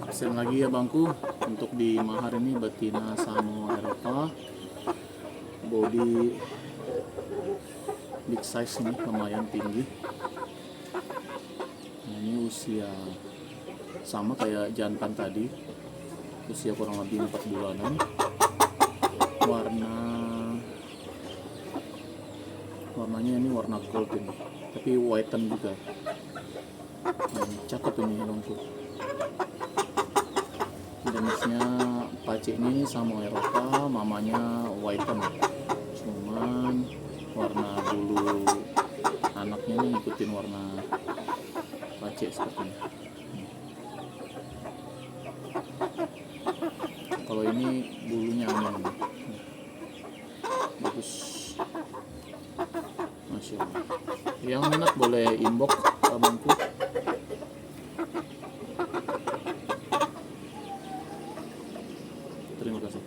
Absen lagi ya bangku. Untuk di mahar ini betina sama Eropa. Body big size nih, lumayan tinggi. Nah, ini usia sama kayak jantan tadi, usia kurang lebih 4 bulanan. Warnanya ini warna gold ini, tapi whiten juga. Nah, cakep ini bangku. Jenisnya pace ini sama Eropa, mamanya whiten. Cuman warna bulu anaknya ini ngikutin warna pace seperti ini. Kalau ini bulunya aman, bagus, masya Allah. Yang minat boleh inbox abangku. Terima kasih.